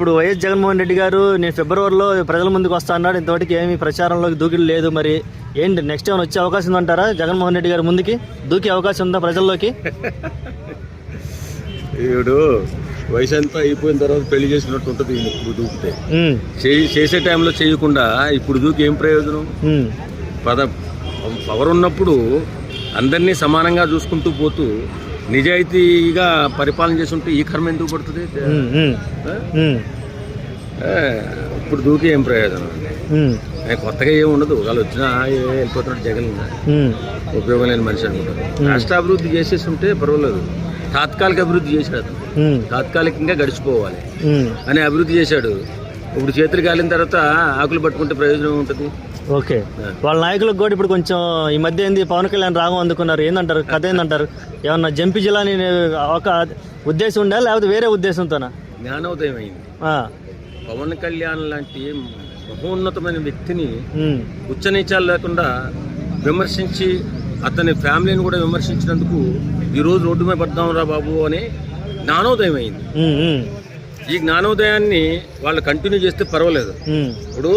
ఇప్పుడు వైఎస్ జగన్మోహన్ రెడ్డి గారు నేను ఫిబ్రవరిలో ప్రజల ముందుకు వస్తా అన్నాడు. ఇంతవరకు ఏమీ ప్రచారంలోకి దూకిడు లేదు. మరి ఏంటి నెక్స్ట్ ఏమైనా వచ్చే అవకాశం ఉందంటారా? జగన్మోహన్ రెడ్డి గారు ముందుకి దూకే అవకాశం ఉందా ప్రజల్లోకి? ఇప్పుడు వయసు అంతా అయిపోయిన తర్వాత పెళ్లి చేసినట్టు ఉంటుంది. ఇప్పుడు దూకితే చేసే టైంలో చేయకుండా ఇప్పుడు దూకి ఏం ప్రయోజనం? పవర్ ఉన్నప్పుడు అందరినీ సమానంగా చూసుకుంటూ పోతూ నిజాయితీగా పరిపాలన చేస్తుంటే ఈ కర్మ ఎందుకు పడుతుంది? ఇప్పుడు దూకి ఏం ప్రయోజనం? కొత్తగా ఏమి ఉండదు. వాళ్ళు వచ్చినా వెళ్ళిపోతున్నాడు జగన్, ఉపయోగం లేని మనిషి అనుకుంటారు. రాష్ట్ర అభివృద్ధి చేసేసి ఉంటే పర్వాలేదు. తాత్కాలిక అభివృద్ధి చేశాడు అతను, తాత్కాలికంగా గడిచిపోవాలి అని అభివృద్ధి చేశాడు. ఇప్పుడు చేతులు కాలిన తర్వాత ఆకులు పట్టుకుంటే ప్రయోజనం ఉంటుంది. ఓకే, వాళ్ళ నాయకులకు కూడా ఇప్పుడు కొంచెం ఈ మధ్య ఏంది పవన్ కళ్యాణ్ రాగం అందుకున్నారు. ఏందంటారు? కథ ఏందంటారు? ఏమన్నా జంపి జిల్లాని ఒక ఉద్దేశం ఉందా లేకపోతే వేరే ఉద్దేశంతోనా? జ్ఞానోదయం అయింది. పవన్ కళ్యాణ్ లాంటి మహోన్నతమైన వ్యక్తిని ఉచ్చనీచాలు లేకుండా విమర్శించి అతని ఫ్యామిలీని కూడా విమర్శించినందుకు ఈరోజు రోడ్డు మీద పడదాం రా బాబు అని జ్ఞానోదయం అయింది. ఈ జ్ఞానోదయాన్ని వాళ్ళు కంటిన్యూ చేస్తే పర్వాలేదు. ఇప్పుడు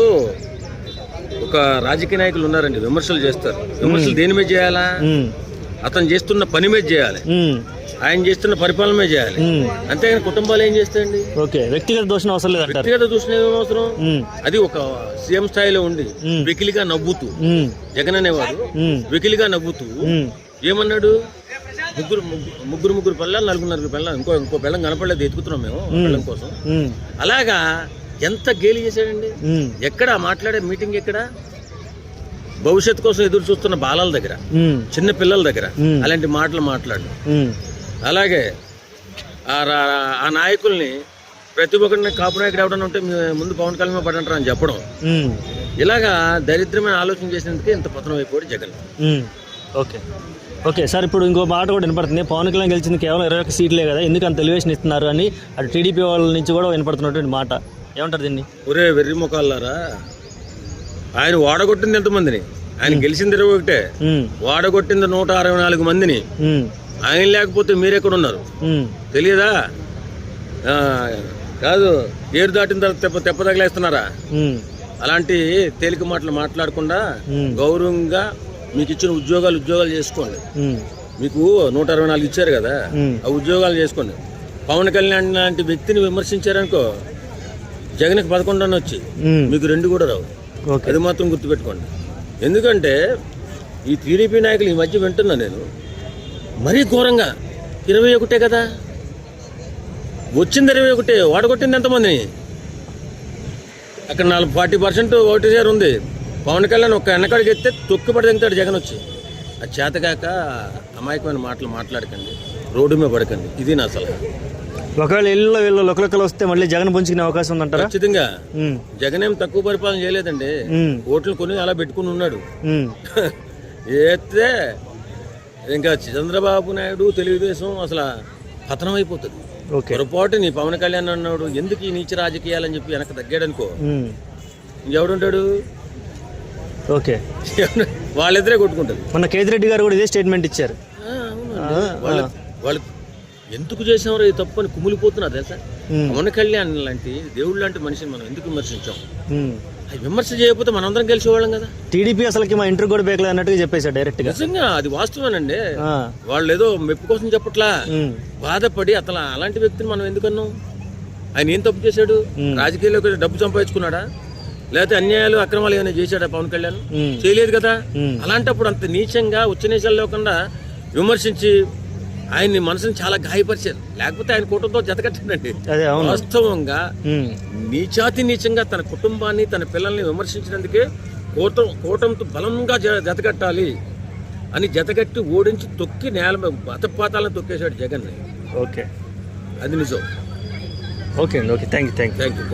ఒక రాజకీయ నాయకులు ఉన్నారండి, విమర్శలు చేస్తారు. విమర్శలు దేని మీద చేయాలా? అతను చేస్తున్న పని మీద చేయాలి, ఆయన చేస్తున్న పరిపాలన మీద చేయాలి. అంతేగాని కుటుంబాలు ఏం చేస్తాయండి? వ్యక్తిగత దూషణ అవసరం లేదు. వ్యక్తిగత దూషణ ఏం అవసరం? అది ఒక సీఎం స్థాయిలో ఉండి వెకిలిగా నవ్వుతూ, జగన్ అనేవాడు వెకిలిగా నవ్వుతూ ఏమన్నాడు? ముగ్గురు పిల్లలు, నలుగురు పిల్లలు, ఇంకో పిల్లం కనపడలేదు, ఎత్తుకుతున్నాం మేము పిల్లం కోసం. అలాగా ఎంత గేలి చేశాడండి. ఎక్కడ మాట్లాడే మీటింగ్? ఎక్కడ? భవిష్యత్తు కోసం ఎదురు చూస్తున్న బాలల దగ్గర, చిన్న పిల్లల దగ్గర అలాంటి మాటలు మాట్లాడు. అలాగే ఆ నాయకుల్ని ప్రతి ఒక్కరిని కాపు నాయకుడు ఎవడన్నా ఉంటే ముందు పవన్ కళ్యాణ్ పడంటారు అని చెప్పడం. ఇలాగా దరిద్రమైన ఆలోచన చేసినందుకే ఇంత పతనం అయిపోయాడు జగన్. ఓకే సార్, ఇప్పుడు ఇంకో మాట కూడా వినపడుతుంది. పవన్ కళ్యాణ్ గెలిచింది కేవలం 21 సీట్లే కదా, ఎందుకు అంత ఎలివేషన్ ఇస్తున్నారు అని అటు టీడీపీ వాళ్ళ నుంచి కూడా వినపడుతున్నటువంటి మాట. ఏమంటారు దీన్ని? ఒరే వెర్రి ముఖాలారా, ఆయన వాడగొట్టింది ఎంతమందిని? ఆయన గెలిచింది 21, వాడగొట్టింది 164 మందిని. ఆయన లేకపోతే మీరెక్కడున్నారు తెలియదా? కాదు, ఏరు దాటిన తర్వాత తెప్ప తగిలేస్తున్నారా? అలాంటి తేలిక మాటలు మాట్లాడకుండా గౌరవంగా మీకు ఇచ్చిన ఉద్యోగాలు చేసుకోండి. మీకు 164 ఇచ్చారు కదా, ఆ ఉద్యోగాలు చేసుకోండి. పవన్ కళ్యాణ్ లాంటి వ్యక్తిని విమర్శించారనుకో, జగన్కి 11 వచ్చి మీకు 2 కూడా రావు. అది మాత్రం గుర్తుపెట్టుకోండి. ఎందుకంటే ఈ టీడీపీ నాయకులు ఈ మధ్య వింటున్నా నేను, మరీ ఘోరంగా 21 కదా వచ్చింది, 21 వాడగొట్టింది ఎంతమందిని? అక్కడ 40% ఓటు షేర్ ఉంది. పవన్ కళ్యాణ్ ఒక్క ఎన్నకాడికి ఎత్తే తొక్కిపడి తింటాడు జగన్ వచ్చి. అది చేతగాక అమాయకమైన మాటలు మాట్లాడకండి, రోడ్డు మీద పడకండి. ఇది నా సలహా. ఒకవేళ వీళ్ళు లొకలొకలు వస్తే మళ్ళీ జగన్ పుంజుకునే అవకాశం ఉందంటారా? ఖచ్చితంగా. జగన్ ఏం తక్కువ పరిపాలన చేయలేదండి. ఓట్లు కొని అలా పెట్టుకుని ఉన్నాడు. ఏతే ఇంకా చంద్రబాబు నాయుడు, తెలుగుదేశం అసలు పతనం అయిపోతుంది. పొరపాటు నీ పవన్ కళ్యాణ్ అన్నాడు ఎందుకు ఈ నీచ రాజకీయాలని చెప్పి వెనక తగ్గాడనుకో, ఇంకెవడుంటాడు? వాళ్ళిద్దరే కొట్టుకుంటారు. మొన్న కేతిరెడ్డి గారు కూడా ఇదే స్టేట్మెంట్ ఇచ్చారు. వాళ్ళు ఎందుకు చేసామో ఈ తప్పు అని కుమిలిపోతున్నారు తెలుసా? పవన్ కళ్యాణ్ లాంటి దేవుడు లాంటి మనిషిని మనం ఎందుకు విమర్శించాం? విమర్శ చేయకపోతే మనందరం గెలిచేవాళ్ళం కదా. టీడీపీ అసలుకి మా ఇంటర్ కూడా బేకలే అన్నట్టుగా చెప్పేశారు డైరెక్ట్ గా. నిజంగా అది వాస్తవేనండి. వాళ్ళు ఏదో మెప్పు కోసం చెప్పట్లా, బాధపడి అతను అలాంటి వ్యక్తిని మనం ఎందుకన్నాం? ఆయన ఏం తప్పు చేశాడు? రాజకీయాల్లో డబ్బు సంపాదించుకున్నాడా? లేకపోతే అన్యాయాలు అక్రమాలు ఏమైనా చేశాడా పవన్ కళ్యాణ్? చేయలేదు కదా. అలాంటప్పుడు అంత నీచంగా ఉచ్చనీచాలు లేకుండా విమర్శించి ఆయన్ని మనసుని చాలా గాయపరిచారు. లేకపోతే ఆయన కుటుంబంతో జతకట్టండి. వాస్తవంగా నీచంగా తన కుటుంబాన్ని, తన పిల్లల్ని విమర్శించినందుకే కూటమితో బలంగా జతకట్టాలి అని జతకట్టి ఓడించి తొక్కి నేల బతపాతాలను తొక్కేశాడు జగన్. ఓకే, అది నిజం. ఓకే అండి. Okay, thank you.